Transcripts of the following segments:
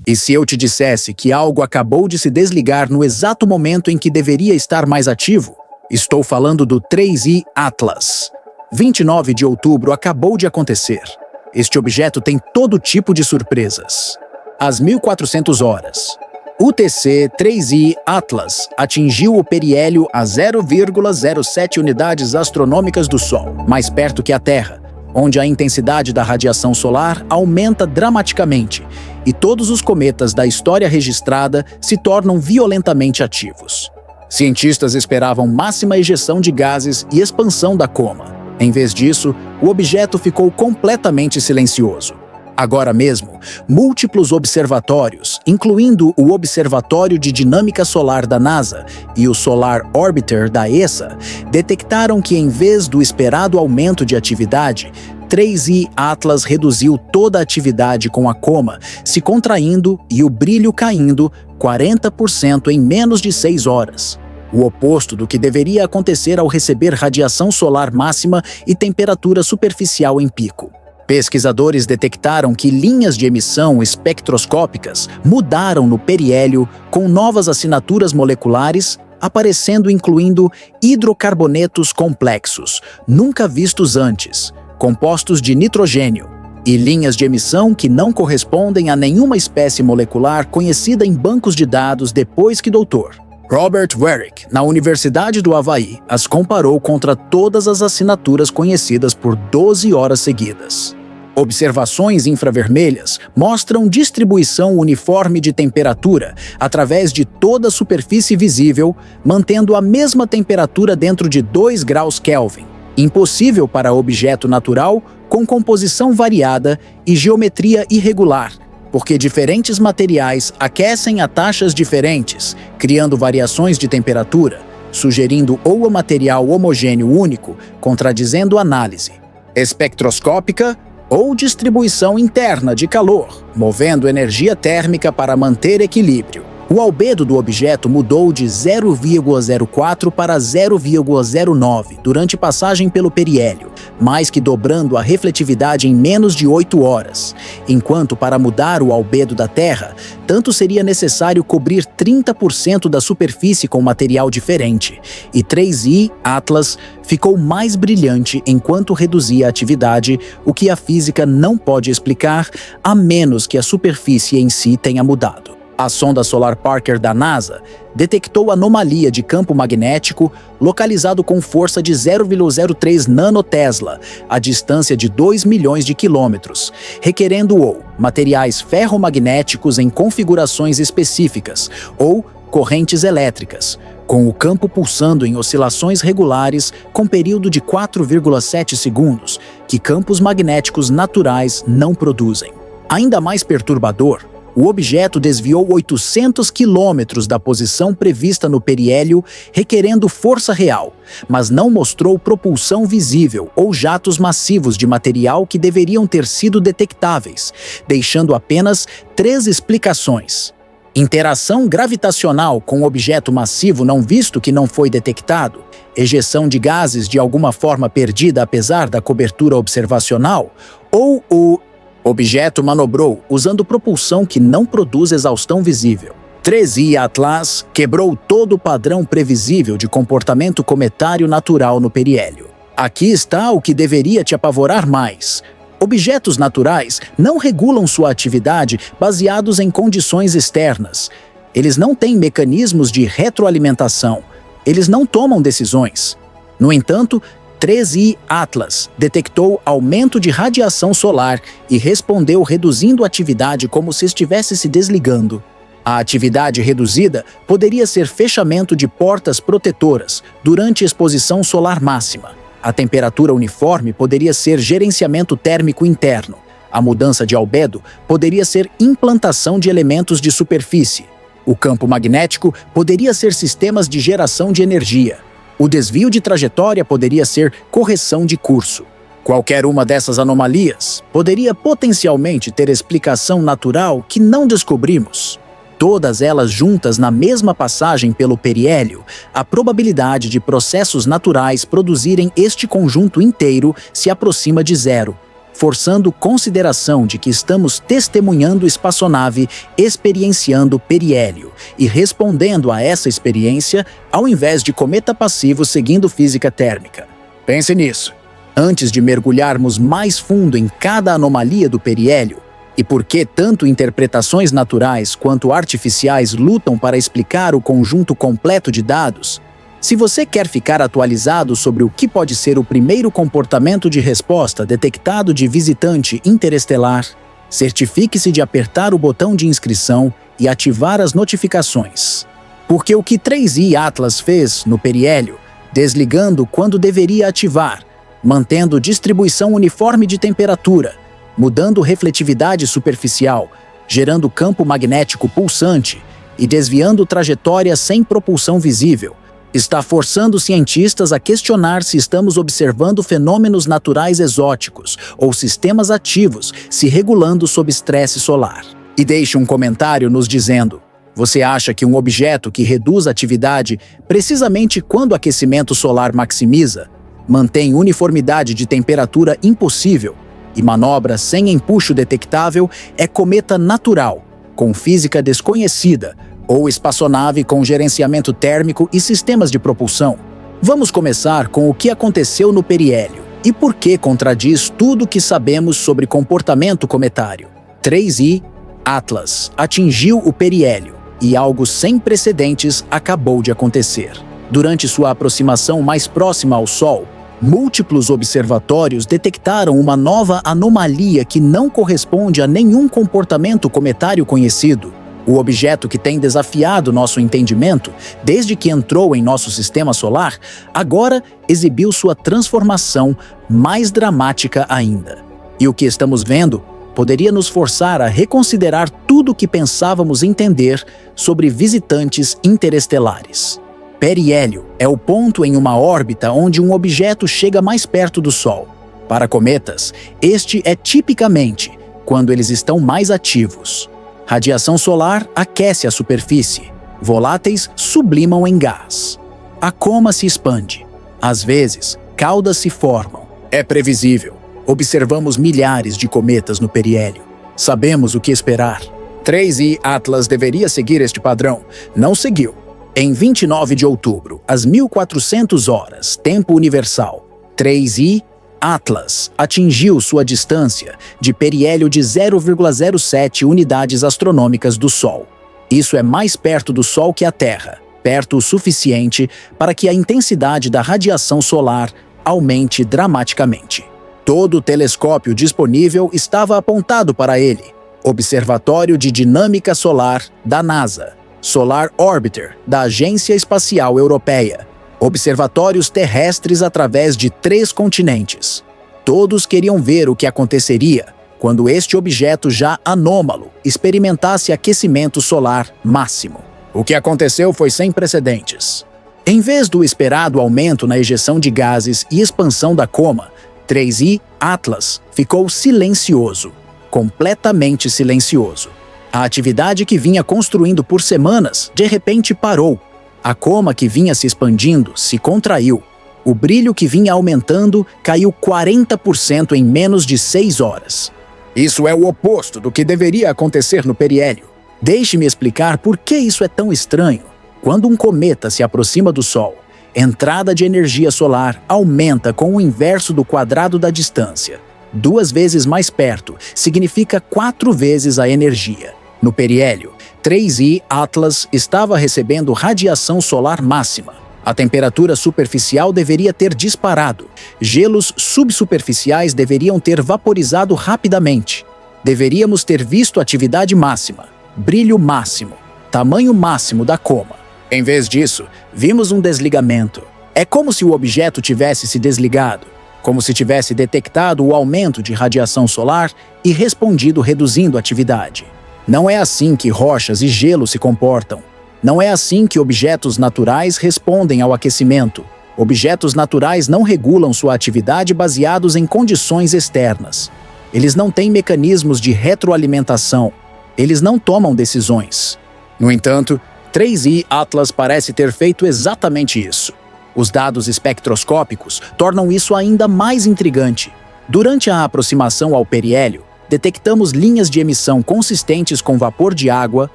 E se eu te dissesse que algo acabou de se desligar no exato momento em que deveria estar mais ativo? Estou falando do 3I Atlas. 29 de outubro acabou de acontecer. Este objeto tem todo tipo de surpresas. Às 1400 horas, UTC 3I Atlas atingiu o periélio a 0,07 unidades astronômicas do Sol, mais perto que a Terra, onde a intensidade da radiação solar aumenta dramaticamente e todos os cometas da história registrada se tornam violentamente ativos. Cientistas esperavam máxima ejeção de gases e expansão da coma. Em vez disso, o objeto ficou completamente silencioso. Agora mesmo, múltiplos observatórios, incluindo o Observatório de Dinâmica Solar da NASA e o Solar Orbiter da ESA, detectaram que, em vez do esperado aumento de atividade, 3I Atlas reduziu toda a atividade com a coma se contraindo e o brilho caindo 40% em menos de 6 horas. O oposto do que deveria acontecer ao receber radiação solar máxima e temperatura superficial em pico. Pesquisadores detectaram que linhas de emissão espectroscópicas mudaram no periélio com novas assinaturas moleculares aparecendo, incluindo hidrocarbonetos complexos, nunca vistos antes, compostos de nitrogênio, e linhas de emissão que não correspondem a nenhuma espécie molecular conhecida em bancos de dados depois que Dr. Robert Warwick, na Universidade do Havaí, as comparou contra todas as assinaturas conhecidas por 12 horas seguidas. Observações infravermelhas mostram distribuição uniforme de temperatura através de toda a superfície visível, mantendo a mesma temperatura dentro de 2 graus Kelvin, impossível para objeto natural com composição variada e geometria irregular, porque diferentes materiais aquecem a taxas diferentes, criando variações de temperatura, sugerindo ou o material homogêneo único, contradizendo a análise espectroscópica, ou distribuição interna de calor, movendo energia térmica para manter equilíbrio. O albedo do objeto mudou de 0,04 para 0,09 durante passagem pelo periélio, mais que dobrando a refletividade em menos de 8 horas, enquanto para mudar o albedo da Terra, tanto seria necessário cobrir 30% da superfície com material diferente, e 3I Atlas ficou mais brilhante enquanto reduzia a atividade, o que a física não pode explicar, a menos que a superfície em si tenha mudado. A sonda Solar Parker da NASA detectou anomalia de campo magnético localizado com força de 0,03 nanotesla, a distância de 2 milhões de quilômetros, requerendo ou materiais ferromagnéticos em configurações específicas ou correntes elétricas, com o campo pulsando em oscilações regulares com período de 4,7 segundos, que campos magnéticos naturais não produzem. Ainda mais perturbador, o objeto desviou 800 quilômetros da posição prevista no periélio, requerendo força real, mas não mostrou propulsão visível ou jatos massivos de material que deveriam ter sido detectáveis, deixando apenas 3 explicações: interação gravitacional com objeto massivo não visto que não foi detectado, ejeção de gases de alguma forma perdida apesar da cobertura observacional, ou o objeto manobrou usando propulsão que não produz exaustão visível. 3I Atlas quebrou todo o padrão previsível de comportamento cometário natural no periélio. Aqui está o que deveria te apavorar mais. Objetos naturais não regulam sua atividade baseados em condições externas. Eles não têm mecanismos de retroalimentação. Eles não tomam decisões. No entanto, 3I Atlas detectou aumento de radiação solar e respondeu reduzindo a atividade como se estivesse se desligando. A atividade reduzida poderia ser fechamento de portas protetoras durante exposição solar máxima. A temperatura uniforme poderia ser gerenciamento térmico interno. A mudança de albedo poderia ser implantação de elementos de superfície. O campo magnético poderia ser sistemas de geração de energia. O desvio de trajetória poderia ser correção de curso. Qualquer uma dessas anomalias poderia potencialmente ter explicação natural que não descobrimos. Todas elas juntas na mesma passagem pelo periélio, a probabilidade de processos naturais produzirem este conjunto inteiro se aproxima de 0. forçando consideração de que estamos testemunhando espaçonave experienciando periélio e respondendo a essa experiência ao invés de cometa passivo seguindo física térmica. Pense nisso. Antes de mergulharmos mais fundo em cada anomalia do periélio, e por que tanto interpretações naturais quanto artificiais lutam para explicar o conjunto completo de dados, se você quer ficar atualizado sobre o que pode ser o primeiro comportamento de resposta detectado de visitante interestelar, certifique-se de apertar o botão de inscrição e ativar as notificações. Porque o que 3i Atlas fez no periélio, desligando quando deveria ativar, mantendo distribuição uniforme de temperatura, mudando refletividade superficial, gerando campo magnético pulsante e desviando trajetória sem propulsão visível, está forçando cientistas a questionar se estamos observando fenômenos naturais exóticos ou sistemas ativos se regulando sob estresse solar. E deixe um comentário nos dizendo: você acha que um objeto que reduz a atividade precisamente quando o aquecimento solar maximiza, mantém uniformidade de temperatura impossível e manobra sem empuxo detectável é cometa natural, com física desconhecida, ou espaçonave com gerenciamento térmico e sistemas de propulsão? Vamos começar com o que aconteceu no periélio e por que contradiz tudo o que sabemos sobre comportamento cometário. 3i Atlas atingiu o periélio e algo sem precedentes acabou de acontecer. Durante sua aproximação mais próxima ao Sol, múltiplos observatórios detectaram uma nova anomalia que não corresponde a nenhum comportamento cometário conhecido. O objeto que tem desafiado nosso entendimento desde que entrou em nosso sistema solar, agora exibiu sua transformação mais dramática ainda. E o que estamos vendo poderia nos forçar a reconsiderar tudo o que pensávamos entender sobre visitantes interestelares. Periélio é o ponto em uma órbita onde um objeto chega mais perto do Sol. Para cometas, este é tipicamente quando eles estão mais ativos. Radiação solar aquece a superfície. Voláteis sublimam em gás. A coma se expande. Às vezes, caudas se formam. É previsível. Observamos milhares de cometas no periélio. Sabemos o que esperar. 3i Atlas deveria seguir este padrão. Não seguiu. Em 29 de outubro, às 1400 horas, tempo universal, 3i Atlas atingiu sua distância de periélio de 0,07 unidades astronômicas do Sol. Isso é mais perto do Sol que a Terra, perto o suficiente para que a intensidade da radiação solar aumente dramaticamente. Todo o telescópio disponível estava apontado para ele. Observatório de Dinâmica Solar da NASA, Solar Orbiter da Agência Espacial Europeia, observatórios terrestres através de 3 continentes. Todos queriam ver o que aconteceria quando este objeto já anômalo experimentasse aquecimento solar máximo. O que aconteceu foi sem precedentes. Em vez do esperado aumento na ejeção de gases e expansão da coma, 3i Atlas ficou silencioso, completamente silencioso. A atividade que vinha construindo por semanas, de repente parou. A coma que vinha se expandindo se contraiu. O brilho que vinha aumentando caiu 40% em menos de 6 horas. Isso é o oposto do que deveria acontecer no periélio. Deixe-me explicar por que isso é tão estranho. Quando um cometa se aproxima do Sol, entrada de energia solar aumenta com o inverso do quadrado da distância. 2 vezes mais perto significa 4 vezes a energia. No periélio, 3i Atlas estava recebendo radiação solar máxima. A temperatura superficial deveria ter disparado. Gelos subsuperficiais deveriam ter vaporizado rapidamente. Deveríamos ter visto atividade máxima, brilho máximo, tamanho máximo da coma. Em vez disso, vimos um desligamento. É como se o objeto tivesse se desligado, como se tivesse detectado o aumento de radiação solar e respondido reduzindo a atividade. Não é assim que rochas e gelo se comportam. Não é assim que objetos naturais respondem ao aquecimento. Objetos naturais não regulam sua atividade baseados em condições externas. Eles não têm mecanismos de retroalimentação. Eles não tomam decisões. No entanto, 3i Atlas parece ter feito exatamente isso. Os dados espectroscópicos tornam isso ainda mais intrigante. Durante a aproximação ao periélio, detectamos linhas de emissão consistentes com vapor de água,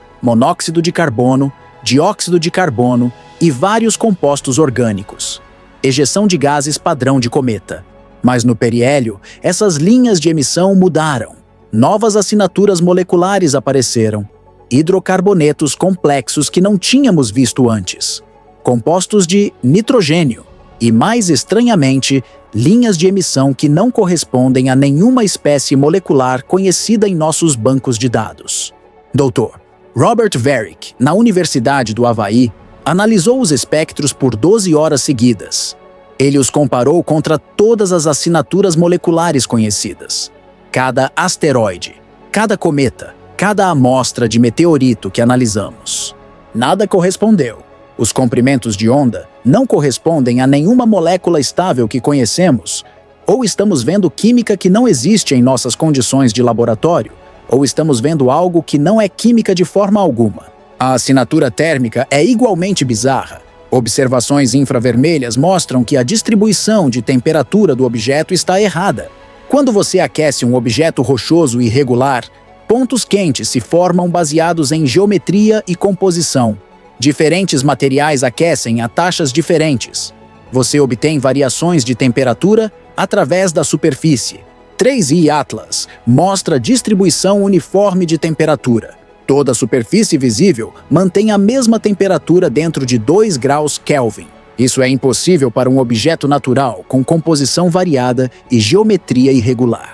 monóxido de carbono, dióxido de carbono e vários compostos orgânicos. Ejeção de gases padrão de cometa. Mas no periélio, essas linhas de emissão mudaram. Novas assinaturas moleculares apareceram. Hidrocarbonetos complexos que não tínhamos visto antes. Compostos de nitrogênio. E, mais estranhamente, linhas de emissão que não correspondem a nenhuma espécie molecular conhecida em nossos bancos de dados. Dr. Robert Varick, na Universidade do Havaí, analisou os espectros por 12 horas seguidas. Ele os comparou contra todas as assinaturas moleculares conhecidas. Cada asteroide, cada cometa, cada amostra de meteorito que analisamos. Nada correspondeu. Os comprimentos de onda não correspondem a nenhuma molécula estável que conhecemos, ou estamos vendo química que não existe em nossas condições de laboratório, ou estamos vendo algo que não é química de forma alguma. A assinatura térmica é igualmente bizarra. Observações infravermelhas mostram que a distribuição de temperatura do objeto está errada. Quando você aquece um objeto rochoso irregular, pontos quentes se formam baseados em geometria e composição. Diferentes materiais aquecem a taxas diferentes. Você obtém variações de temperatura através da superfície. 3i Atlas mostra distribuição uniforme de temperatura. Toda a superfície visível mantém a mesma temperatura dentro de 2 graus Kelvin. Isso é impossível para um objeto natural com composição variada e geometria irregular.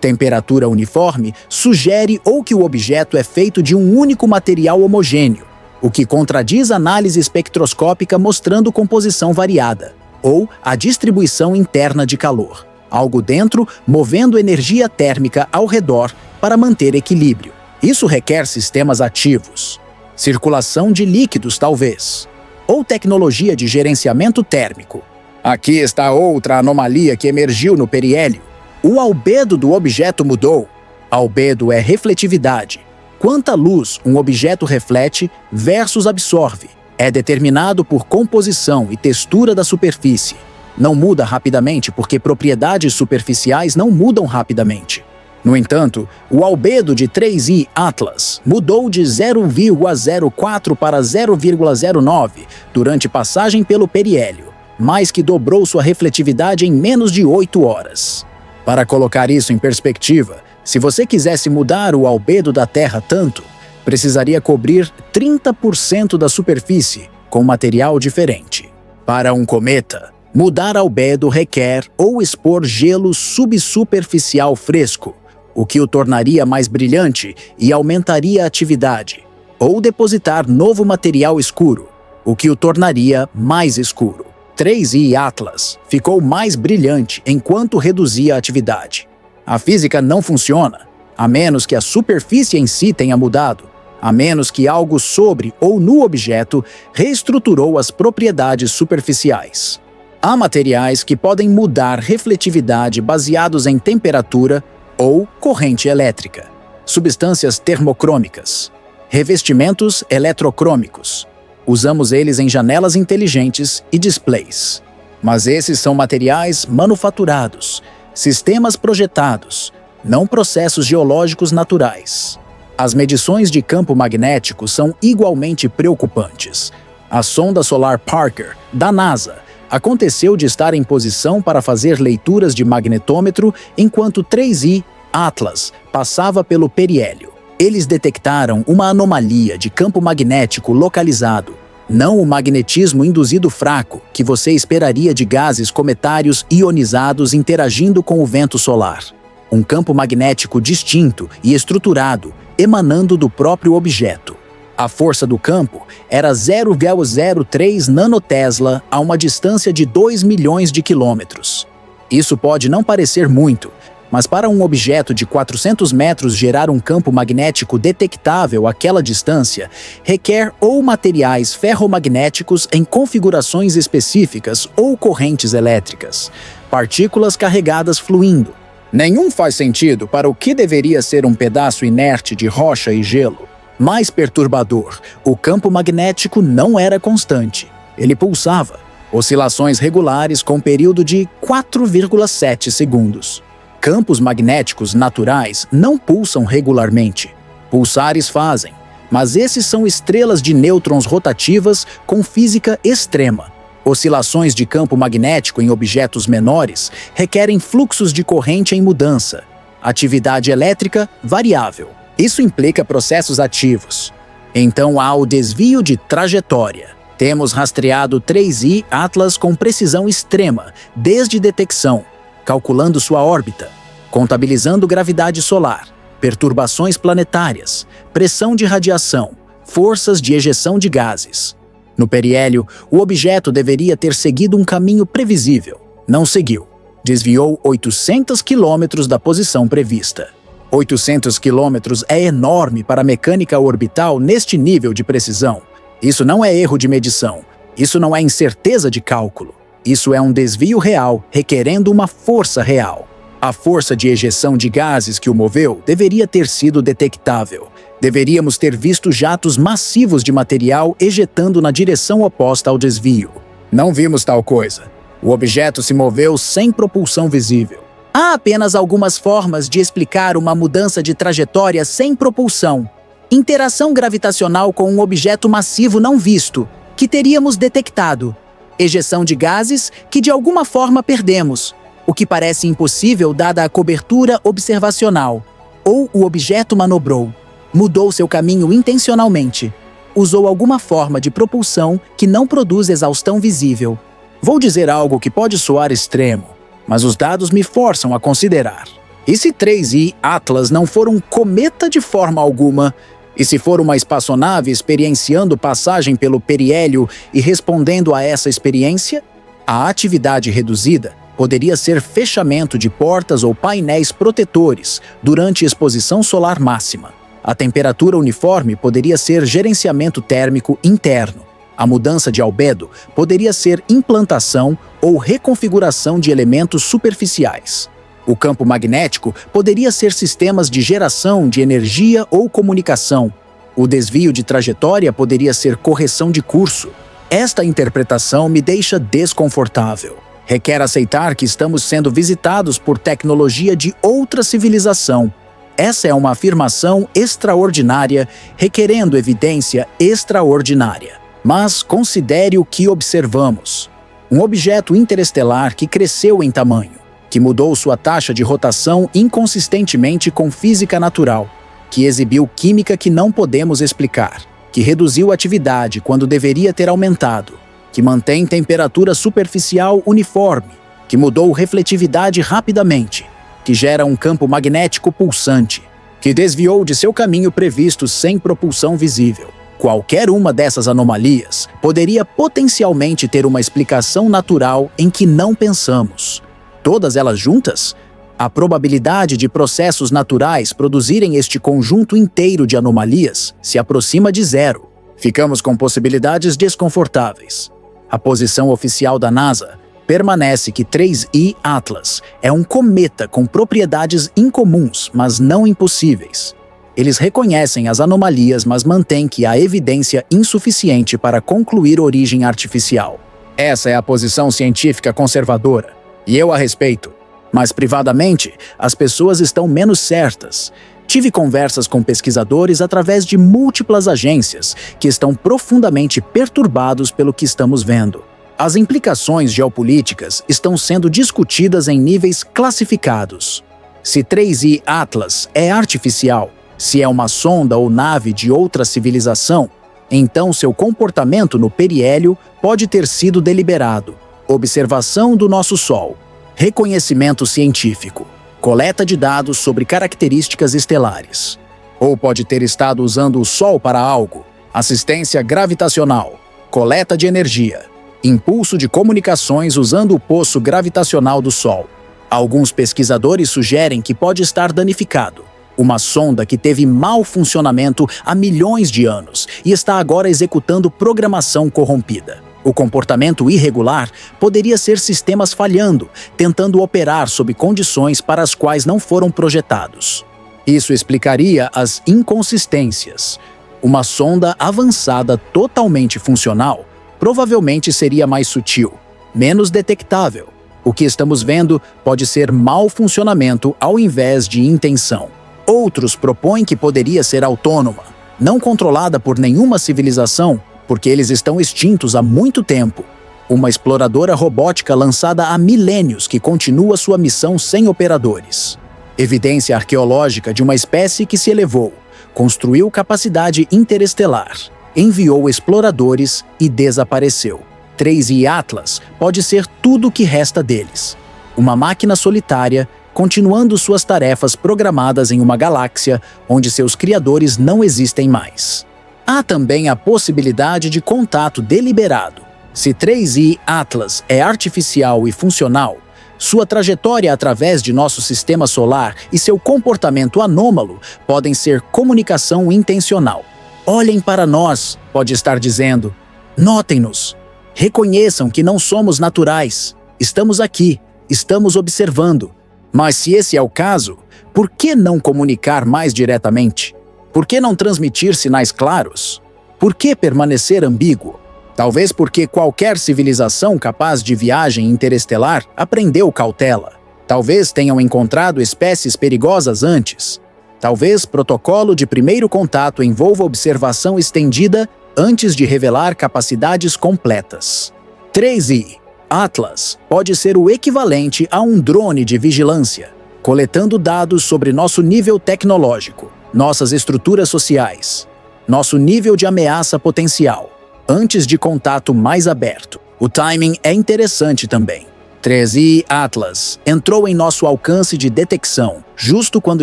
Temperatura uniforme sugere ou que o objeto é feito de um único material homogêneo, o que contradiz a análise espectroscópica mostrando composição variada, ou a distribuição interna de calor, algo dentro movendo energia térmica ao redor para manter equilíbrio. Isso requer sistemas ativos, circulação de líquidos talvez, ou tecnologia de gerenciamento térmico. Aqui está outra anomalia que emergiu no periélio. O albedo do objeto mudou. Albedo é refletividade. Quanta luz um objeto reflete versus absorve. É determinado por composição e textura da superfície. Não muda rapidamente porque propriedades superficiais não mudam rapidamente. No entanto, o albedo de 3i Atlas mudou de 0,04 para 0,09 durante passagem pelo periélio, mais que dobrou sua refletividade em menos de 8 horas. Para colocar isso em perspectiva, se você quisesse mudar o albedo da Terra tanto, precisaria cobrir 30% da superfície com material diferente. Para um cometa, mudar albedo requer ou expor gelo subsuperficial fresco, o que o tornaria mais brilhante e aumentaria a atividade, ou depositar novo material escuro, o que o tornaria mais escuro. 3i Atlas ficou mais brilhante enquanto reduzia a atividade. A física não funciona, a menos que a superfície em si tenha mudado, a menos que algo sobre ou no objeto reestruturou as propriedades superficiais. Há materiais que podem mudar refletividade baseados em temperatura ou corrente elétrica, substâncias termocrômicas, revestimentos eletrocrômicos. Usamos eles em janelas inteligentes e displays. Mas esses são materiais manufaturados, sistemas projetados, não processos geológicos naturais. As medições de campo magnético são igualmente preocupantes. A sonda solar Parker, da NASA, aconteceu de estar em posição para fazer leituras de magnetômetro enquanto 3i Atlas passava pelo periélio. Eles detectaram uma anomalia de campo magnético localizado, não o magnetismo induzido fraco que você esperaria de gases cometários ionizados interagindo com o vento solar. Um campo magnético distinto e estruturado, emanando do próprio objeto. A força do campo era 0,03 nanotesla a uma distância de 2 milhões de quilômetros. Isso pode não parecer muito, mas para um objeto de 400 metros gerar um campo magnético detectável àquela distância, requer ou materiais ferromagnéticos em configurações específicas ou correntes elétricas, partículas carregadas fluindo. Nenhum faz sentido para o que deveria ser um pedaço inerte de rocha e gelo. Mais perturbador, o campo magnético não era constante. Ele pulsava, oscilações regulares com período de 4,7 segundos. Campos magnéticos naturais não pulsam regularmente. Pulsares fazem, mas esses são estrelas de nêutrons rotativas com física extrema. Oscilações de campo magnético em objetos menores requerem fluxos de corrente em mudança. Atividade elétrica variável. Isso implica processos ativos. Então há o desvio de trajetória. Temos rastreado 3I Atlas com precisão extrema, desde detecção, calculando sua órbita, contabilizando gravidade solar, perturbações planetárias, pressão de radiação, forças de ejeção de gases. No periélio, o objeto deveria ter seguido um caminho previsível. Não seguiu. Desviou 800 quilômetros da posição prevista. 800 quilômetros é enorme para a mecânica orbital neste nível de precisão. Isso não é erro de medição. Isso não é incerteza de cálculo. Isso é um desvio real, requerendo uma força real. A força de ejeção de gases que o moveu deveria ter sido detectável. Deveríamos ter visto jatos massivos de material ejetando na direção oposta ao desvio. Não vimos tal coisa. O objeto se moveu sem propulsão visível. Há apenas algumas formas de explicar uma mudança de trajetória sem propulsão. Interação gravitacional com um objeto massivo não visto, que teríamos detectado. Ejeção de gases que de alguma forma perdemos, o que parece impossível dada a cobertura observacional. Ou o objeto manobrou, mudou seu caminho intencionalmente, usou alguma forma de propulsão que não produz exaustão visível. Vou dizer algo que pode soar extremo, mas os dados me forçam a considerar. E se 3I Atlas não for um cometa de forma alguma? E se for uma espaçonave experienciando passagem pelo periélio e respondendo a essa experiência? A atividade reduzida poderia ser fechamento de portas ou painéis protetores durante exposição solar máxima. A temperatura uniforme poderia ser gerenciamento térmico interno. A mudança de albedo poderia ser implantação ou reconfiguração de elementos superficiais. O campo magnético poderia ser sistemas de geração de energia ou comunicação. O desvio de trajetória poderia ser correção de curso. Esta interpretação me deixa desconfortável. Requer aceitar que estamos sendo visitados por tecnologia de outra civilização. Essa é uma afirmação extraordinária, requerendo evidência extraordinária. Mas considere o que observamos. Um objeto interestelar que cresceu em tamanho, que mudou sua taxa de rotação inconsistentemente com física natural, que exibiu química que não podemos explicar, que reduziu atividade quando deveria ter aumentado, que mantém temperatura superficial uniforme, que mudou refletividade rapidamente, que gera um campo magnético pulsante, que desviou de seu caminho previsto sem propulsão visível. Qualquer uma dessas anomalias poderia potencialmente ter uma explicação natural em que não pensamos. Todas elas juntas? A probabilidade de processos naturais produzirem este conjunto inteiro de anomalias se aproxima de zero. Ficamos com possibilidades desconfortáveis. A posição oficial da NASA permanece que 3I Atlas é um cometa com propriedades incomuns, mas não impossíveis. Eles reconhecem as anomalias, mas mantêm que há evidência insuficiente para concluir origem artificial. Essa é a posição científica conservadora, e eu a respeito. Mas privadamente, as pessoas estão menos certas. Tive conversas com pesquisadores através de múltiplas agências que estão profundamente perturbados pelo que estamos vendo. As implicações geopolíticas estão sendo discutidas em níveis classificados. Se 3I Atlas é artificial, se é uma sonda ou nave de outra civilização, então seu comportamento no periélio pode ter sido deliberado. Observação do nosso Sol, reconhecimento científico, coleta de dados sobre características estelares. Ou pode ter estado usando o Sol para algo, assistência gravitacional, coleta de energia, impulso de comunicações usando o poço gravitacional do Sol. Alguns pesquisadores sugerem que pode estar danificado. Uma sonda que teve mau funcionamento há milhões de anos e está agora executando programação corrompida. O comportamento irregular poderia ser sistemas falhando, tentando operar sob condições para as quais não foram projetados. Isso explicaria as inconsistências. Uma sonda avançada totalmente funcional provavelmente seria mais sutil, menos detectável, O que estamos vendo pode ser mau funcionamento ao invés de intenção. Outros propõem que poderia ser autônoma, não controlada por nenhuma civilização, porque eles estão extintos há muito tempo. Uma exploradora robótica lançada há milênios que continua sua missão sem operadores. Evidência arqueológica de uma espécie que se elevou, construiu capacidade interestelar, enviou exploradores e desapareceu. 3i Atlas pode ser tudo o que resta deles. Uma máquina solitária, continuando suas tarefas programadas em uma galáxia onde seus criadores não existem mais. Há também a possibilidade de contato deliberado. Se 3i Atlas é artificial e funcional, sua trajetória através de nosso sistema solar e seu comportamento anômalo podem ser comunicação intencional. Olhem para nós, pode estar dizendo. Notem-nos. Reconheçam que não somos naturais. Estamos aqui, estamos observando. Mas se esse é o caso, por que não comunicar mais diretamente? Por que não transmitir sinais claros? Por que permanecer ambíguo? Talvez porque qualquer civilização capaz de viagem interestelar aprendeu cautela. Talvez tenham encontrado espécies perigosas antes. Talvez protocolo de primeiro contato envolva observação estendida antes de revelar capacidades completas. 3i Atlas pode ser o equivalente a um drone de vigilância, coletando dados sobre nosso nível tecnológico, nossas estruturas sociais, nosso nível de ameaça potencial, antes de contato mais aberto. O timing é interessante também. 3i Atlas entrou em nosso alcance de detecção, justo quando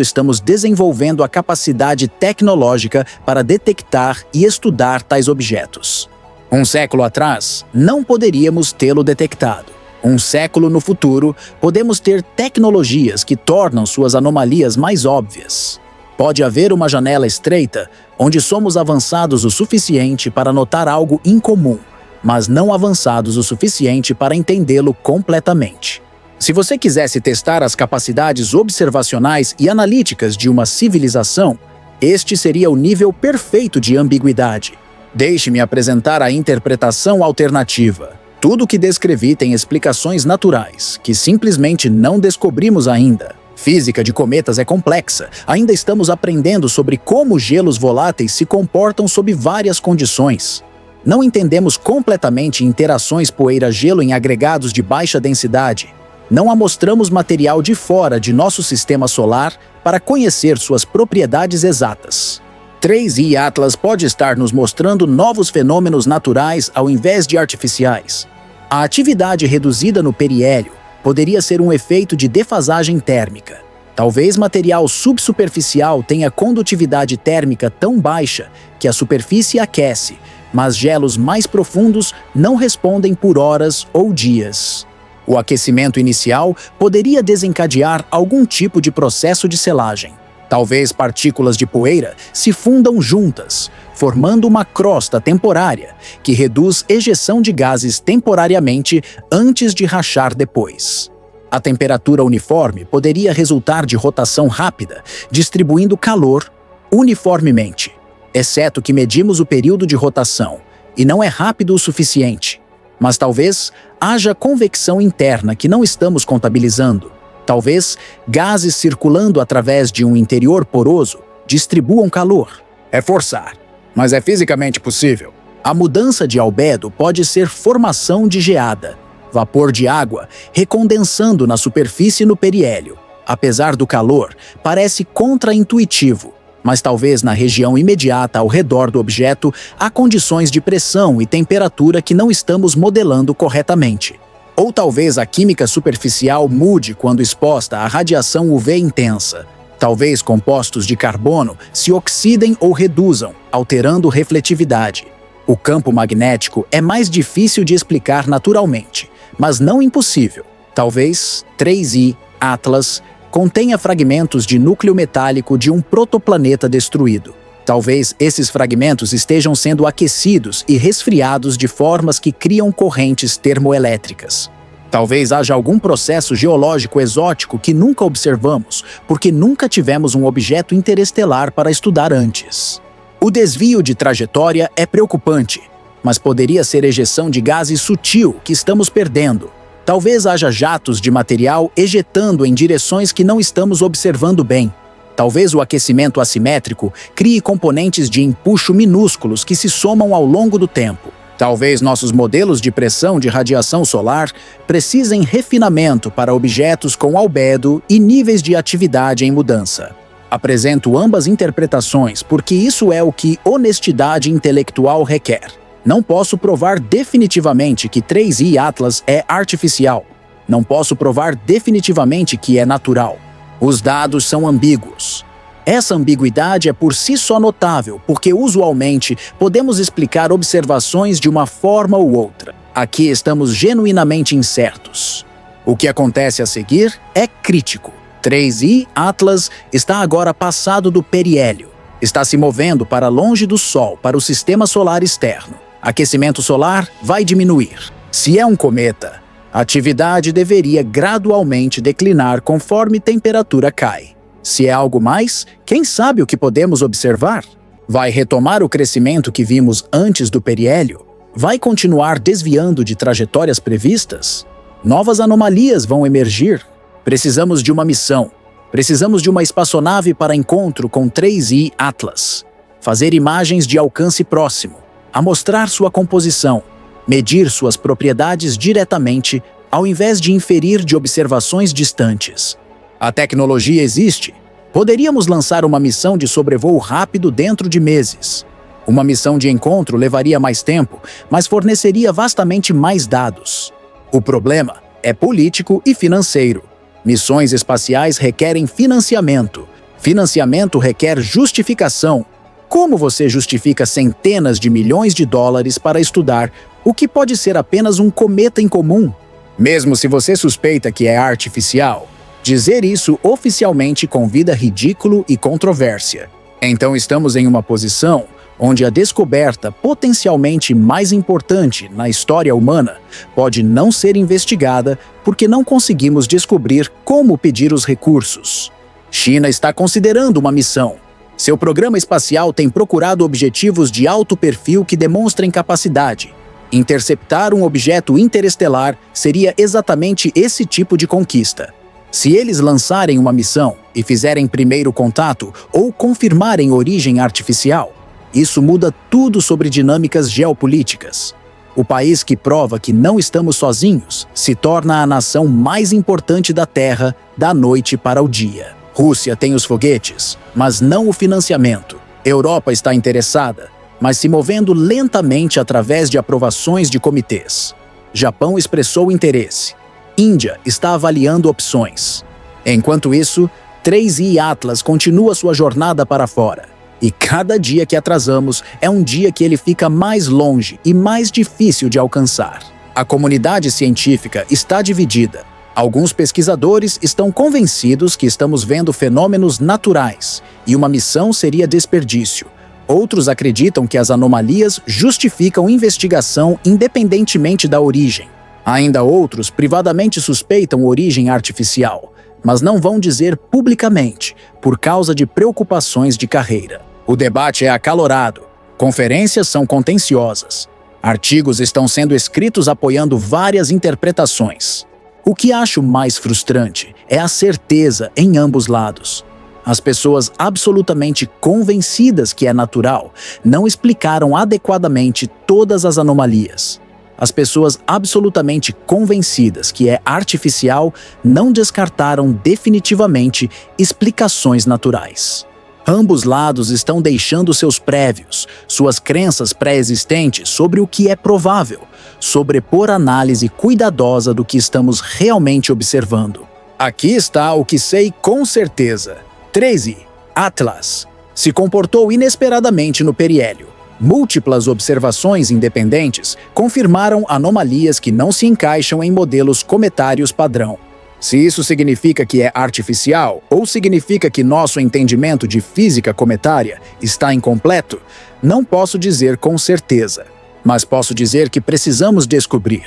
estamos desenvolvendo a capacidade tecnológica para detectar e estudar tais objetos. Um século atrás, não poderíamos tê-lo detectado. Um século no futuro, podemos ter tecnologias que tornam suas anomalias mais óbvias. Pode haver uma janela estreita, onde somos avançados o suficiente para notar algo incomum, mas não avançados o suficiente para entendê-lo completamente. Se você quisesse testar as capacidades observacionais e analíticas de uma civilização, este seria o nível perfeito de ambiguidade. Deixe-me apresentar a interpretação alternativa. Tudo o que descrevi tem explicações naturais, que simplesmente não descobrimos ainda. Física de cometas é complexa. Ainda estamos aprendendo sobre como gelos voláteis se comportam sob várias condições. Não entendemos completamente interações poeira-gelo em agregados de baixa densidade. Não amostramos material de fora de nosso sistema solar para conhecer suas propriedades exatas. 3i Atlas pode estar nos mostrando novos fenômenos naturais ao invés de artificiais. A atividade reduzida no periélio poderia ser um efeito de defasagem térmica. Talvez material subsuperficial tenha condutividade térmica tão baixa que a superfície aquece, mas gelos mais profundos não respondem por horas ou dias. O aquecimento inicial poderia desencadear algum tipo de processo de selagem. Talvez partículas de poeira se fundam juntas, formando uma crosta temporária que reduz ejeção de gases temporariamente antes de rachar depois. A temperatura uniforme poderia resultar de rotação rápida, distribuindo calor uniformemente, exceto que medimos o período de rotação, e não é rápido o suficiente. Mas talvez haja convecção interna que não estamos contabilizando. Talvez gases circulando através de um interior poroso distribuam calor. É forçar, mas é fisicamente possível. A mudança de albedo pode ser formação de geada, vapor de água recondensando na superfície no periélio. Apesar do calor, parece contraintuitivo, mas talvez na região imediata ao redor do objeto há condições de pressão e temperatura que não estamos modelando corretamente. Ou talvez a química superficial mude quando exposta à radiação UV intensa. Talvez compostos de carbono se oxidem ou reduzam, alterando refletividade. O campo magnético é mais difícil de explicar naturalmente, mas não impossível. Talvez 3i Atlas contenha fragmentos de núcleo metálico de um protoplaneta destruído. Talvez esses fragmentos estejam sendo aquecidos e resfriados de formas que criam correntes termoelétricas. Talvez haja algum processo geológico exótico que nunca observamos, porque nunca tivemos um objeto interestelar para estudar antes. O desvio de trajetória é preocupante, mas poderia ser ejeção de gases sutil que estamos perdendo. Talvez haja jatos de material ejetando em direções que não estamos observando bem. Talvez o aquecimento assimétrico crie componentes de empuxo minúsculos que se somam ao longo do tempo. Talvez nossos modelos de pressão de radiação solar precisem refinamento para objetos com albedo e níveis de atividade em mudança. Apresento ambas interpretações porque isso é o que honestidade intelectual requer. Não posso provar definitivamente que 3i Atlas é artificial. Não posso provar definitivamente que é natural. Os dados são ambíguos. Essa ambiguidade é por si só notável, porque usualmente podemos explicar observações de uma forma ou outra. Aqui estamos genuinamente incertos. O que acontece a seguir é crítico. 3i Atlas está agora passado do periélio. Está se movendo para longe do Sol, para o sistema solar externo. Aquecimento solar vai diminuir. Se é um cometa, a atividade deveria gradualmente declinar conforme temperatura cai. Se é algo mais, quem sabe o que podemos observar? Vai retomar o crescimento que vimos antes do periélio? Vai continuar desviando de trajetórias previstas? Novas anomalias vão emergir? Precisamos de uma missão. Precisamos de uma espaçonave para encontro com 3i Atlas. Fazer imagens de alcance próximo. Amostrar sua composição. Medir suas propriedades diretamente, ao invés de inferir de observações distantes. A tecnologia existe. Poderíamos lançar uma missão de sobrevoo rápido dentro de meses. Uma missão de encontro levaria mais tempo, mas forneceria vastamente mais dados. O problema é político e financeiro. Missões espaciais requerem financiamento. Financiamento requer justificação. Como você justifica centenas de milhões de dólares para estudar o que pode ser apenas um cometa incomum? Mesmo se você suspeita que é artificial, dizer isso oficialmente convida ridículo e controvérsia. Então estamos em uma posição onde a descoberta potencialmente mais importante na história humana pode não ser investigada porque não conseguimos descobrir como pedir os recursos. China está considerando uma missão. Seu programa espacial tem procurado objetivos de alto perfil que demonstrem capacidade. Interceptar um objeto interestelar seria exatamente esse tipo de conquista. Se eles lançarem uma missão e fizerem primeiro contato ou confirmarem origem artificial, isso muda tudo sobre dinâmicas geopolíticas. O país que prova que não estamos sozinhos se torna a nação mais importante da Terra da noite para o dia. Rússia tem os foguetes, mas não o financiamento. Europa está interessada, mas se movendo lentamente através de aprovações de comitês. Japão expressou interesse. Índia está avaliando opções. Enquanto isso, 3i Atlas continua sua jornada para fora. E cada dia que atrasamos é um dia que ele fica mais longe e mais difícil de alcançar. A comunidade científica está dividida. Alguns pesquisadores estão convencidos que estamos vendo fenômenos naturais e uma missão seria desperdício. Outros acreditam que as anomalias justificam investigação independentemente da origem. Ainda outros privadamente suspeitam origem artificial, mas não vão dizer publicamente, por causa de preocupações de carreira. O debate é acalorado, conferências são contenciosas, artigos estão sendo escritos apoiando várias interpretações. O que acho mais frustrante é a certeza em ambos lados. As pessoas absolutamente convencidas que é natural não explicaram adequadamente todas as anomalias. As pessoas absolutamente convencidas que é artificial não descartaram definitivamente explicações naturais. Ambos lados estão deixando seus prévios, suas crenças pré-existentes sobre o que é provável, sobrepor análise cuidadosa do que estamos realmente observando. Aqui está o que sei com certeza. 3i Atlas se comportou inesperadamente no periélio. Múltiplas observações independentes confirmaram anomalias que não se encaixam em modelos cometários padrão. Se isso significa que é artificial ou significa que nosso entendimento de física cometária está incompleto, não posso dizer com certeza. Mas posso dizer que precisamos descobrir.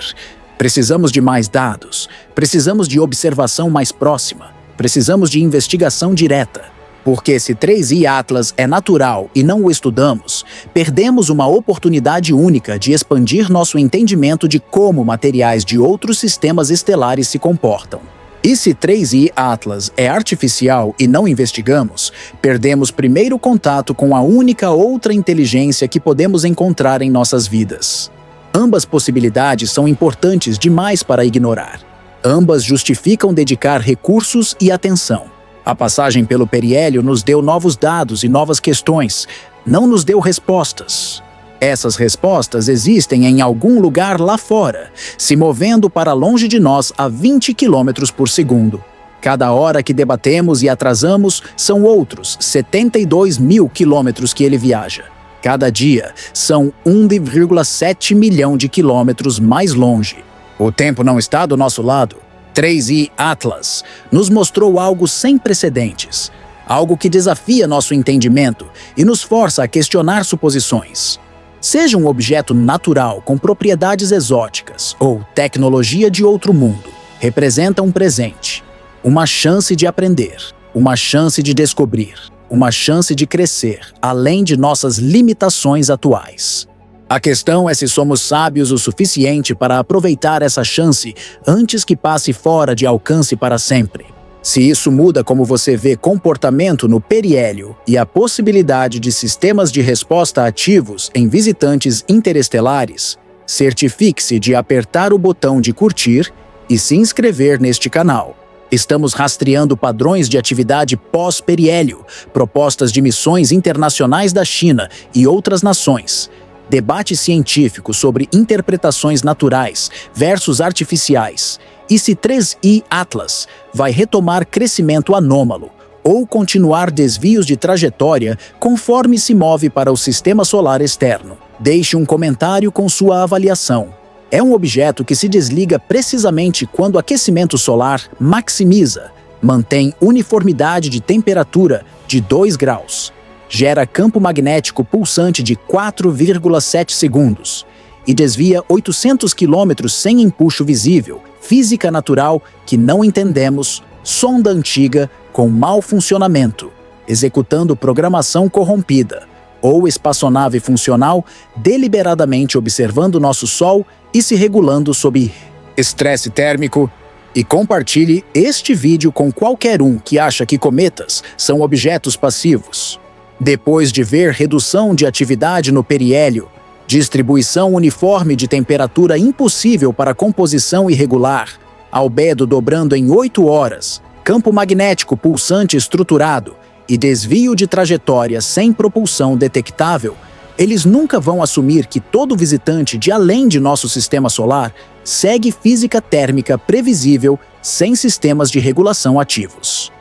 Precisamos de mais dados. Precisamos de observação mais próxima. Precisamos de investigação direta. Porque se 3i Atlas é natural e não o estudamos, perdemos uma oportunidade única de expandir nosso entendimento de como materiais de outros sistemas estelares se comportam. E se 3i Atlas é artificial e não investigamos, perdemos primeiro contato com a única outra inteligência que podemos encontrar em nossas vidas. Ambas possibilidades são importantes demais para ignorar. Ambas justificam dedicar recursos e atenção. A passagem pelo periélio nos deu novos dados e novas questões, não nos deu respostas. Essas respostas existem em algum lugar lá fora, se movendo para longe de nós a 20 km por segundo. Cada hora que debatemos e atrasamos, são outros 72 mil quilômetros que ele viaja. Cada dia, são 1,7 milhão de quilômetros mais longe. O tempo não está do nosso lado. 3i Atlas nos mostrou algo sem precedentes, algo que desafia nosso entendimento e nos força a questionar suposições. Seja um objeto natural com propriedades exóticas ou tecnologia de outro mundo, representa um presente, uma chance de aprender, uma chance de descobrir, uma chance de crescer além de nossas limitações atuais. A questão é se somos sábios o suficiente para aproveitar essa chance antes que passe fora de alcance para sempre. Se isso muda como você vê comportamento no periélio e a possibilidade de sistemas de resposta ativos em visitantes interestelares, certifique-se de apertar o botão de curtir e se inscrever neste canal. Estamos rastreando padrões de atividade pós-periélio, propostas de missões internacionais da China e outras nações, debate científico sobre interpretações naturais versus artificiais, e se 3i Atlas vai retomar crescimento anômalo ou continuar desvios de trajetória conforme se move para o sistema solar externo. Deixe um comentário com sua avaliação. É um objeto que se desliga precisamente quando o aquecimento solar maximiza, mantém uniformidade de temperatura de 2 graus, gera campo magnético pulsante de 4,7 segundos e desvia 800 km sem empuxo visível, física natural que não entendemos, sonda antiga com mau funcionamento, executando programação corrompida, ou espaçonave funcional deliberadamente observando nosso Sol e se regulando sob estresse térmico. E compartilhe este vídeo com qualquer um que acha que cometas são objetos passivos. Depois de ver redução de atividade no periélio, distribuição uniforme de temperatura impossível para composição irregular, albedo dobrando em 8 horas, campo magnético pulsante estruturado e desvio de trajetória sem propulsão detectável, eles nunca vão assumir que todo visitante de além de nosso sistema solar segue física térmica previsível sem sistemas de regulação ativos.